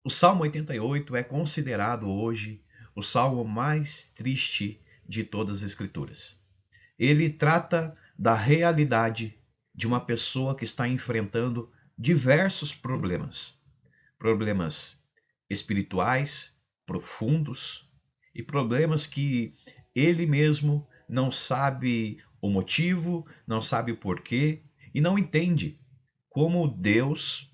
O Salmo 88 é considerado hoje o salmo mais triste de todas as Escrituras. Ele trata da realidade de uma pessoa que está enfrentando diversos problemas. Problemas espirituais, profundos, e problemas que ele mesmo não sabe o motivo, não sabe o porquê e não entende como Deus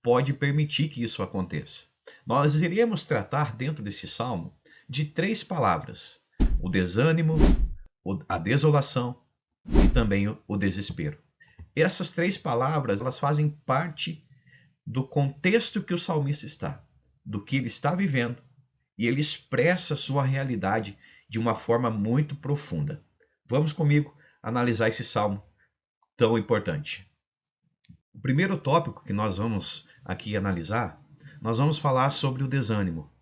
pode permitir que isso aconteça. Nós iremos tratar dentro desse salmo de três palavras: o desânimo, a desolação e também o desespero. E essas três palavras, elas fazem parte do contexto que o salmista está, do que ele está vivendo, e ele expressa a sua realidade de uma forma muito profunda. Vamos comigo analisar esse salmo tão importante. O primeiro tópico que nós vamos aqui analisar, nós vamos falar sobre o desânimo,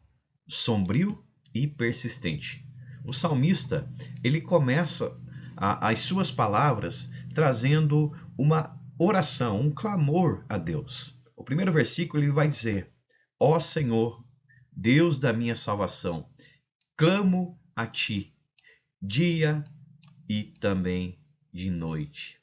sombrio e persistente. O salmista, ele começa as suas palavras trazendo uma oração, um clamor a Deus. O primeiro versículo ele vai dizer: Ó Senhor, Deus da minha salvação, clamo a ti, dia e também de noite.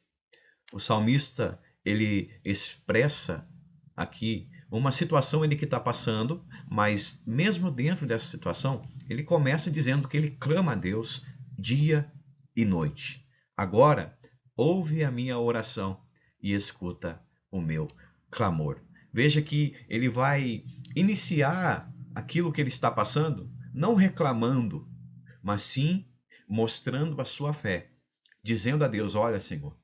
O salmista, ele expressa aqui uma situação ele que está passando, mas mesmo dentro dessa situação, ele começa dizendo que ele clama a Deus dia e noite. Agora, ouve a minha oração e escuta o meu clamor. Veja que ele vai iniciar aquilo que ele está passando, não reclamando, mas sim mostrando a sua fé, dizendo a Deus: olha, Senhor,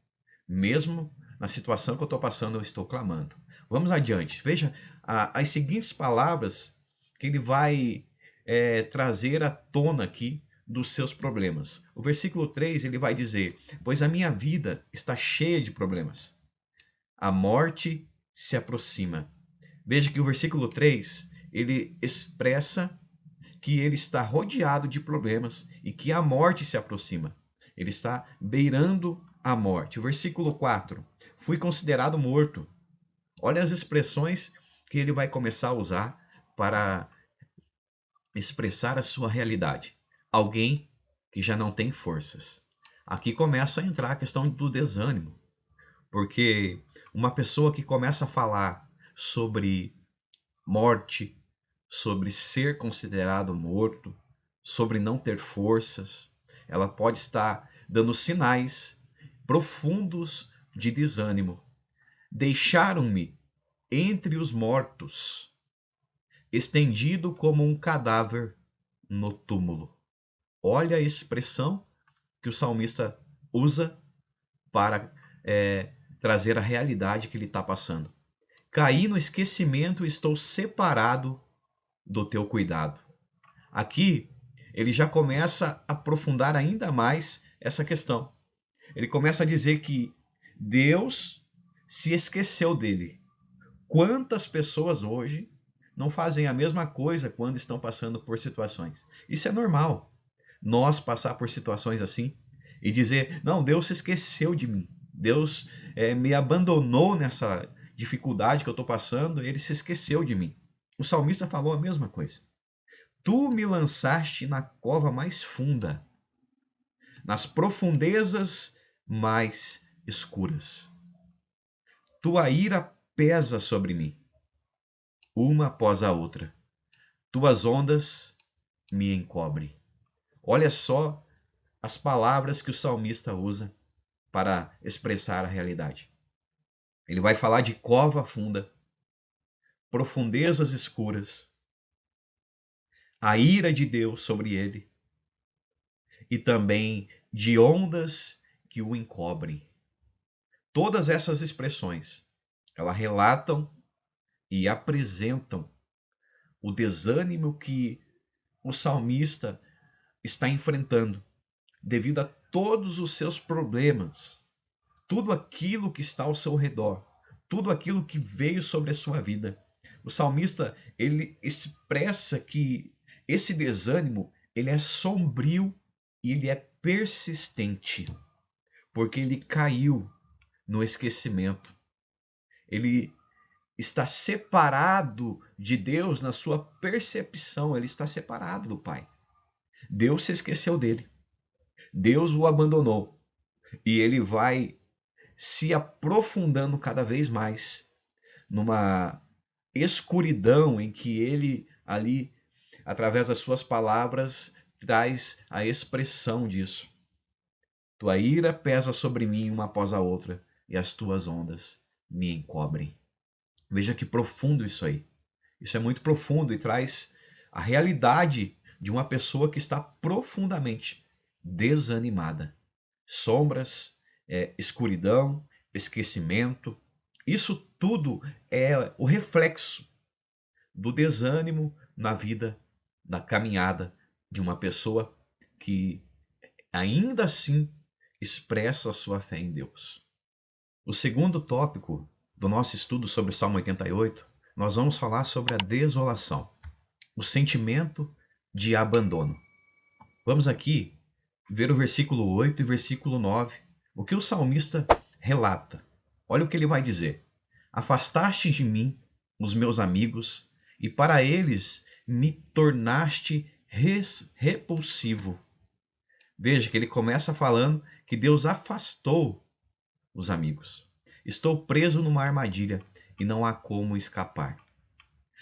mesmo na situação que eu estou passando, eu estou clamando. Vamos adiante. Veja as seguintes palavras que ele vai trazer à tona aqui dos seus problemas. O versículo 3 ele vai dizer: pois a minha vida está cheia de problemas. A morte se aproxima. Veja que o versículo 3 ele expressa que ele está rodeado de problemas e que a morte se aproxima. Ele está beirando a morte. O versículo 4: fui considerado morto. Olha as expressões que ele vai começar a usar para expressar a sua realidade. Alguém que já não tem forças. Aqui começa a entrar a questão do desânimo, porque uma pessoa que começa a falar sobre morte, sobre ser considerado morto, sobre não ter forças, ela pode estar dando sinais profundos de desânimo. Deixaram-me entre os mortos, estendido como um cadáver no túmulo. Olha a expressão que o salmista usa para trazer a realidade que ele está passando. Caí no esquecimento e estou separado do teu cuidado. Aqui ele já começa a aprofundar ainda mais essa questão. Ele começa a dizer que Deus se esqueceu dele. Quantas pessoas hoje não fazem a mesma coisa quando estão passando por situações? Isso é normal. Nós passar por situações assim e dizer: não, Deus se esqueceu de mim. Deus me abandonou nessa dificuldade que eu estou passando, ele se esqueceu de mim. O salmista falou a mesma coisa. Tu me lançaste na cova mais funda, nas profundezas mais escuras. Tua ira pesa sobre mim, uma após a outra. Tuas ondas me encobrem. Olha só as palavras que o salmista usa para expressar a realidade. Ele vai falar de cova funda, profundezas escuras, a ira de Deus sobre ele e também de ondas que o encobrem. Todas essas expressões, elas relatam e apresentam o desânimo que o salmista está enfrentando devido a todos os seus problemas, tudo aquilo que está ao seu redor, tudo aquilo que veio sobre a sua vida. O salmista, ele expressa que esse desânimo, ele é sombrio e ele é persistente, porque ele caiu no esquecimento. Ele está separado de Deus na sua percepção, ele está separado do Pai. Deus se esqueceu dele. Deus o abandonou. E ele vai se aprofundando cada vez mais numa escuridão em que ele ali, através das suas palavras, traz a expressão disso. Tua ira pesa sobre mim uma após a outra, e as tuas ondas me encobrem. Veja que profundo isso aí. Isso é muito profundo e traz a realidade de uma pessoa que está profundamente desanimada. Sombras, escuridão, esquecimento. Isso tudo é o reflexo do desânimo na vida, na caminhada de uma pessoa que ainda assim expressa a sua fé em Deus. O segundo tópico do nosso estudo sobre o Salmo 88, nós vamos falar sobre a desolação, o sentimento de abandono. Vamos aqui ver o versículo 8 e versículo 9, o que o salmista relata. Olha o que ele vai dizer. Afastaste de mim os meus amigos, e para eles me tornaste repulsivo. Veja que ele começa falando que Deus afastou os amigos. Estou preso numa armadilha e não há como escapar.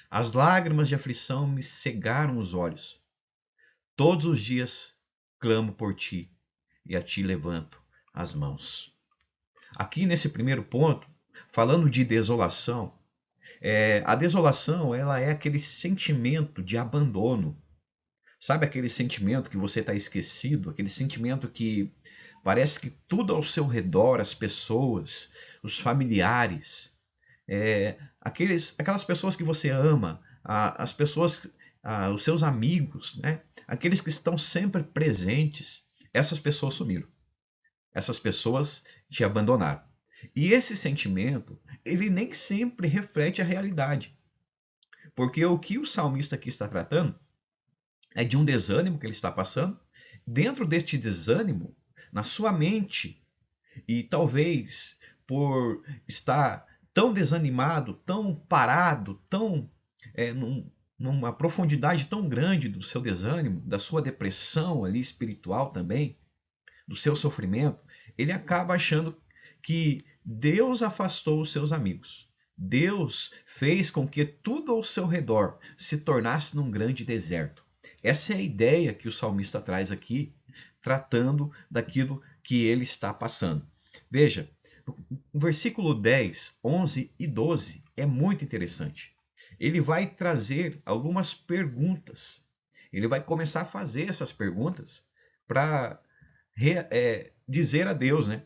As lágrimas de aflição me cegaram os olhos. Todos os dias clamo por ti e a ti levanto as mãos. Aqui nesse primeiro ponto, falando de desolação, a desolação ela é aquele sentimento de abandono. Sabe aquele sentimento que você está esquecido? Aquele sentimento que parece que tudo ao seu redor, as pessoas, os familiares, aquelas pessoas que você ama, as pessoas, os seus amigos, né? Aqueles que estão sempre presentes, essas pessoas sumiram. Essas pessoas te abandonaram. E esse sentimento, ele nem sempre reflete a realidade. Porque o que o salmista aqui está tratando é de um desânimo que ele está passando. Dentro deste desânimo, na sua mente, e talvez por estar tão desanimado, tão parado, numa profundidade tão grande do seu desânimo, da sua depressão ali espiritual também, do seu sofrimento, ele acaba achando que Deus afastou os seus amigos. Deus fez com que tudo ao seu redor se tornasse num grande deserto. Essa é a ideia que o salmista traz aqui, tratando daquilo que ele está passando. Veja, o versículo 10, 11 e 12 é muito interessante. Ele vai trazer algumas perguntas. Ele vai começar a fazer essas perguntas para dizer a Deus, né?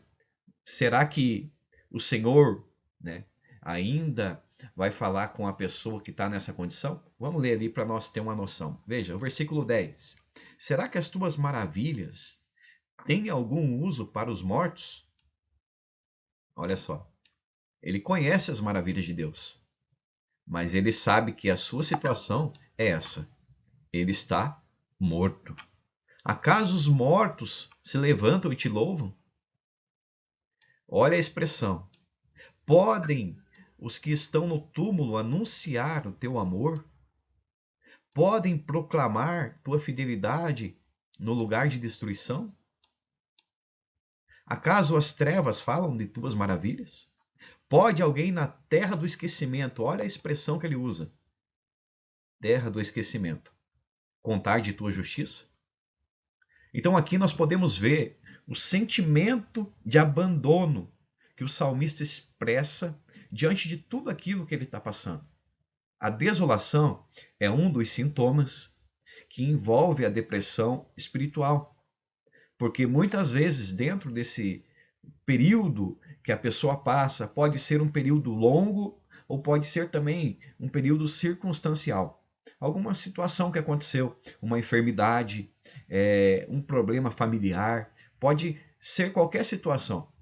Será que o Senhor, né, ainda vai falar com a pessoa que está nessa condição? Vamos ler ali para nós ter uma noção. Veja, o versículo 10. Será que as tuas maravilhas têm algum uso para os mortos? Olha só. Ele conhece as maravilhas de Deus, mas ele sabe que a sua situação é essa. Ele está morto. Acaso os mortos se levantam e te louvam? Olha a expressão. Podem os que estão no túmulo anunciar o teu amor? Podem proclamar tua fidelidade no lugar de destruição? Acaso as trevas falam de tuas maravilhas? Pode alguém na terra do esquecimento, olha a expressão que ele usa, terra do esquecimento, contar de tua justiça? Então aqui nós podemos ver o sentimento de abandono que o salmista expressa diante de tudo aquilo que ele está passando. A desolação é um dos sintomas que envolve a depressão espiritual. Porque muitas vezes dentro desse período que a pessoa passa, pode ser um período longo ou pode ser também um período circunstancial. Alguma situação que aconteceu, uma enfermidade, um problema familiar, pode ser qualquer situação.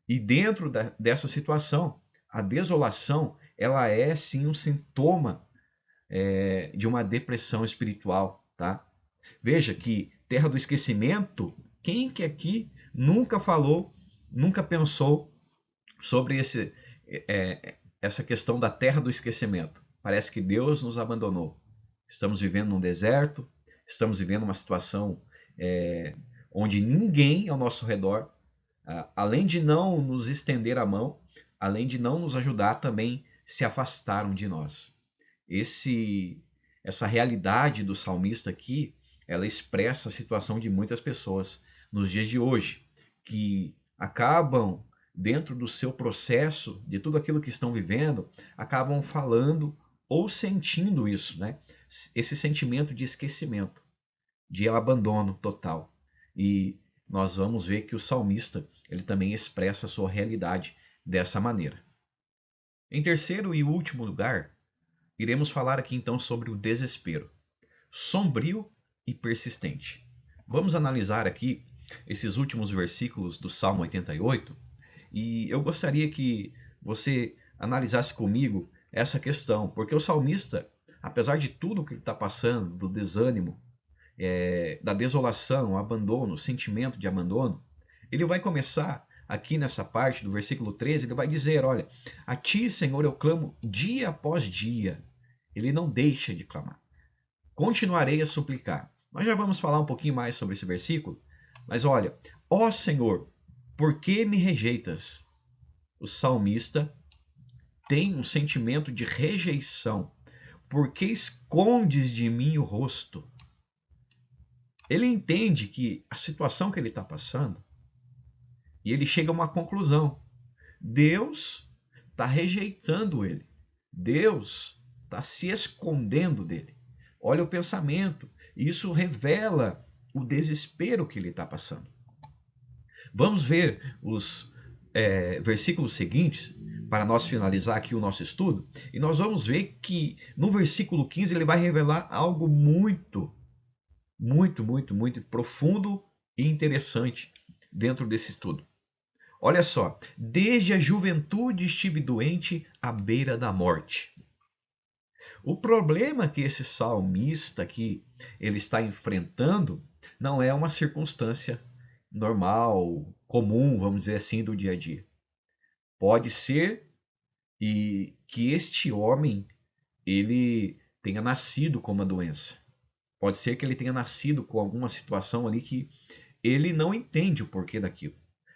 E dentro dessa situação, a desolação, ela é sim um sintoma de uma depressão espiritual, tá? Veja que terra do esquecimento, quem que aqui nunca falou, nunca pensou sobre essa questão da terra do esquecimento. Parece que Deus nos abandonou. Estamos vivendo num deserto, estamos vivendo uma situação onde ninguém ao nosso redor, além de não nos estender a mão, além de não nos ajudar, também se afastaram de nós. Essa realidade do salmista aqui, ela expressa a situação de muitas pessoas nos dias de hoje, que acabam, dentro do seu processo, de tudo aquilo que estão vivendo, acabam falando ou sentindo isso, né? Esse sentimento de esquecimento, de abandono total. E nós vamos ver que o salmista, ele também expressa a sua realidade dessa maneira. Em terceiro e último lugar, iremos falar aqui então sobre o desespero, sombrio e persistente. Vamos analisar aqui esses últimos versículos do Salmo 88 e eu gostaria que você analisasse comigo essa questão, porque o salmista, apesar de tudo que ele está passando, do desânimo, da desolação, abandono, sentimento de abandono, ele vai começar aqui nessa parte do versículo 13, ele vai dizer, olha, a ti, Senhor, eu clamo dia após dia. Ele não deixa de clamar. Continuarei a suplicar. Nós já vamos falar um pouquinho mais sobre esse versículo, mas olha, ó Senhor, por que me rejeitas? O salmista tem um sentimento de rejeição. Por que escondes de mim o rosto? Ele entende que a situação que ele está passando, e ele chega a uma conclusão. Deus está rejeitando ele. Deus está se escondendo dele. Olha o pensamento. Isso revela o desespero que ele está passando. Vamos ver os versículos seguintes, para nós finalizar aqui o nosso estudo. E nós vamos ver que no versículo 15 ele vai revelar algo muito profundo e interessante dentro desse estudo. Olha só, desde a juventude estive doente à beira da morte. O problema que esse salmista aqui ele está enfrentando não é uma circunstância normal, comum, vamos dizer assim, do dia a dia. Pode ser que este homem ele tenha nascido com uma doença. Pode ser que ele tenha nascido com alguma situação ali que ele não entende o porquê daquilo.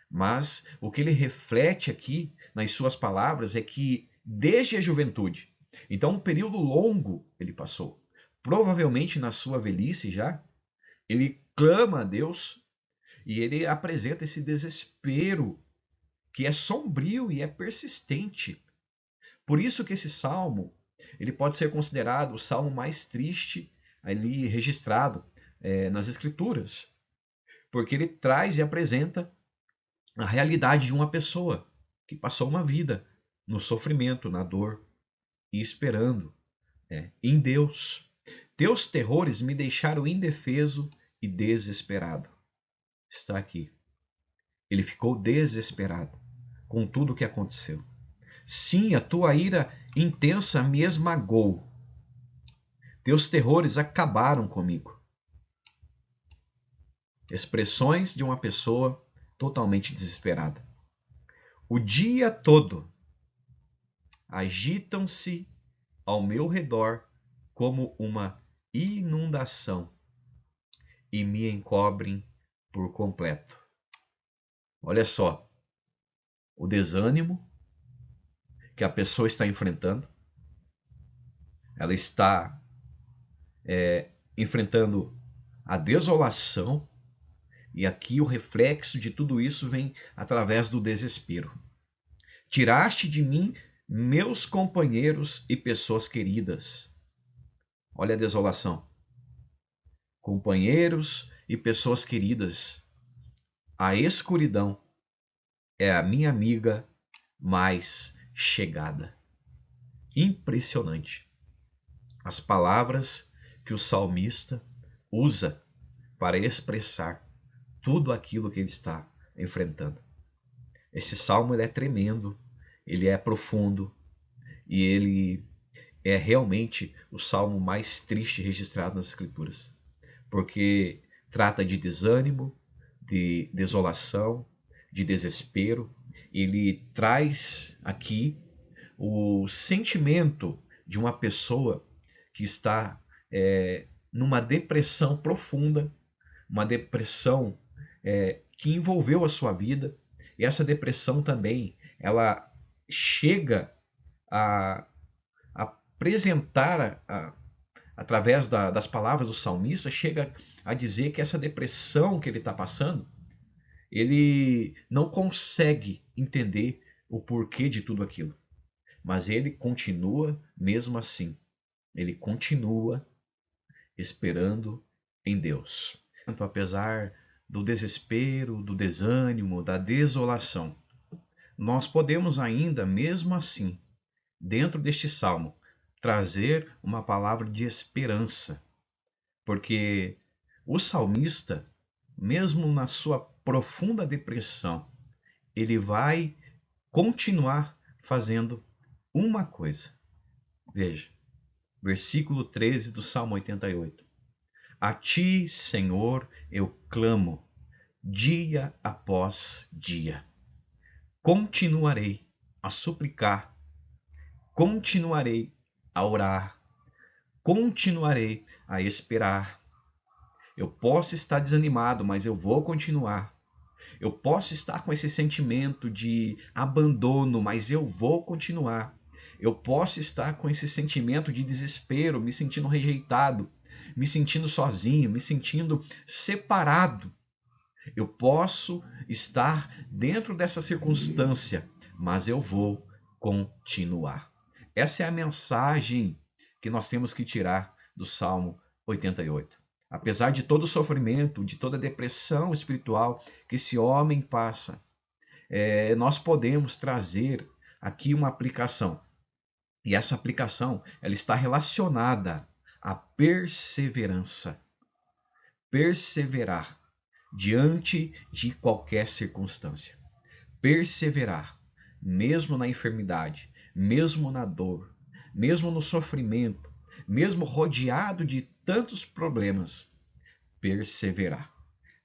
Mas o que ele reflete aqui nas suas palavras é que desde a juventude, então um período longo ele passou, provavelmente na sua velhice já, ele clama a Deus e ele apresenta esse desespero que é sombrio e é persistente. Por isso que esse salmo ele pode ser considerado o salmo mais triste ali registrado nas Escrituras, porque ele traz e apresenta a realidade de uma pessoa que passou uma vida no sofrimento, na dor e esperando em Deus. Teus terrores me deixaram indefeso e desesperado. Está aqui. Ele ficou desesperado com tudo o que aconteceu. Sim, a tua ira intensa me esmagou. Teus terrores acabaram comigo. Expressões de uma pessoa totalmente desesperada. O dia todo agitam-se ao meu redor como uma inundação e me encobrem por completo. Olha só, o desânimo que a pessoa está enfrentando. Ela está enfrentando a desolação. E aqui o reflexo de tudo isso vem através do desespero. Tiraste de mim meus companheiros e pessoas queridas. Olha a desolação. Companheiros e pessoas queridas. A escuridão é a minha amiga mais chegada. Impressionante. As palavras que o salmista usa para expressar tudo aquilo que ele está enfrentando. Este salmo ele é tremendo, ele é profundo e ele é realmente o salmo mais triste registrado nas Escrituras, porque trata de desânimo, de desolação, de desespero. Ele traz aqui o sentimento de uma pessoa que está numa depressão profunda, uma depressão que envolveu a sua vida. E essa depressão também, ela chega a apresentar, através das palavras do salmista, chega a dizer que essa depressão que ele está passando, ele não consegue entender o porquê de tudo aquilo. Mas ele continua mesmo assim. Ele continua esperando em Deus. Apesar do desespero, do desânimo, da desolação, nós podemos ainda, mesmo assim, dentro deste salmo, trazer uma palavra de esperança. Porque o salmista, mesmo na sua profunda depressão, ele vai continuar fazendo uma coisa. Veja, versículo 13 do Salmo 88. A ti, Senhor, eu clamo, dia após dia. Continuarei a suplicar, continuarei a orar, continuarei a esperar. Eu posso estar desanimado, mas eu vou continuar. Eu posso estar com esse sentimento de abandono, mas eu vou continuar. Eu posso estar com esse sentimento de desespero, me sentindo rejeitado, me sentindo sozinho, me sentindo separado. Eu posso estar dentro dessa circunstância, mas eu vou continuar. Essa é a mensagem que nós temos que tirar do Salmo 88. Apesar de todo o sofrimento, de toda a depressão espiritual que esse homem passa, nós podemos trazer aqui uma aplicação. E essa aplicação, ela está relacionada à perseverança. Perseverar diante de qualquer circunstância. Perseverar, mesmo na enfermidade, mesmo na dor, mesmo no sofrimento, mesmo rodeado de tantos problemas. Perseverar.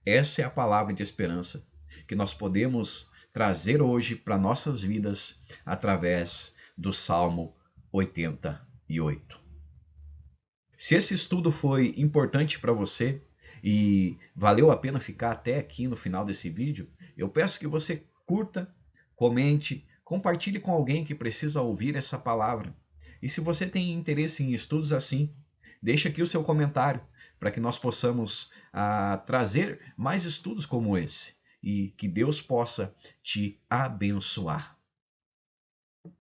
Essa é a palavra de esperança que nós podemos trazer hoje para nossas vidas através do Salmo 88. Se esse estudo foi importante para você e valeu a pena ficar até aqui no final desse vídeo, eu peço que você curta, comente, compartilhe com alguém que precisa ouvir essa palavra. E se você tem interesse em estudos assim, deixe aqui o seu comentário para que nós possamos trazer mais estudos como esse e que Deus possa te abençoar.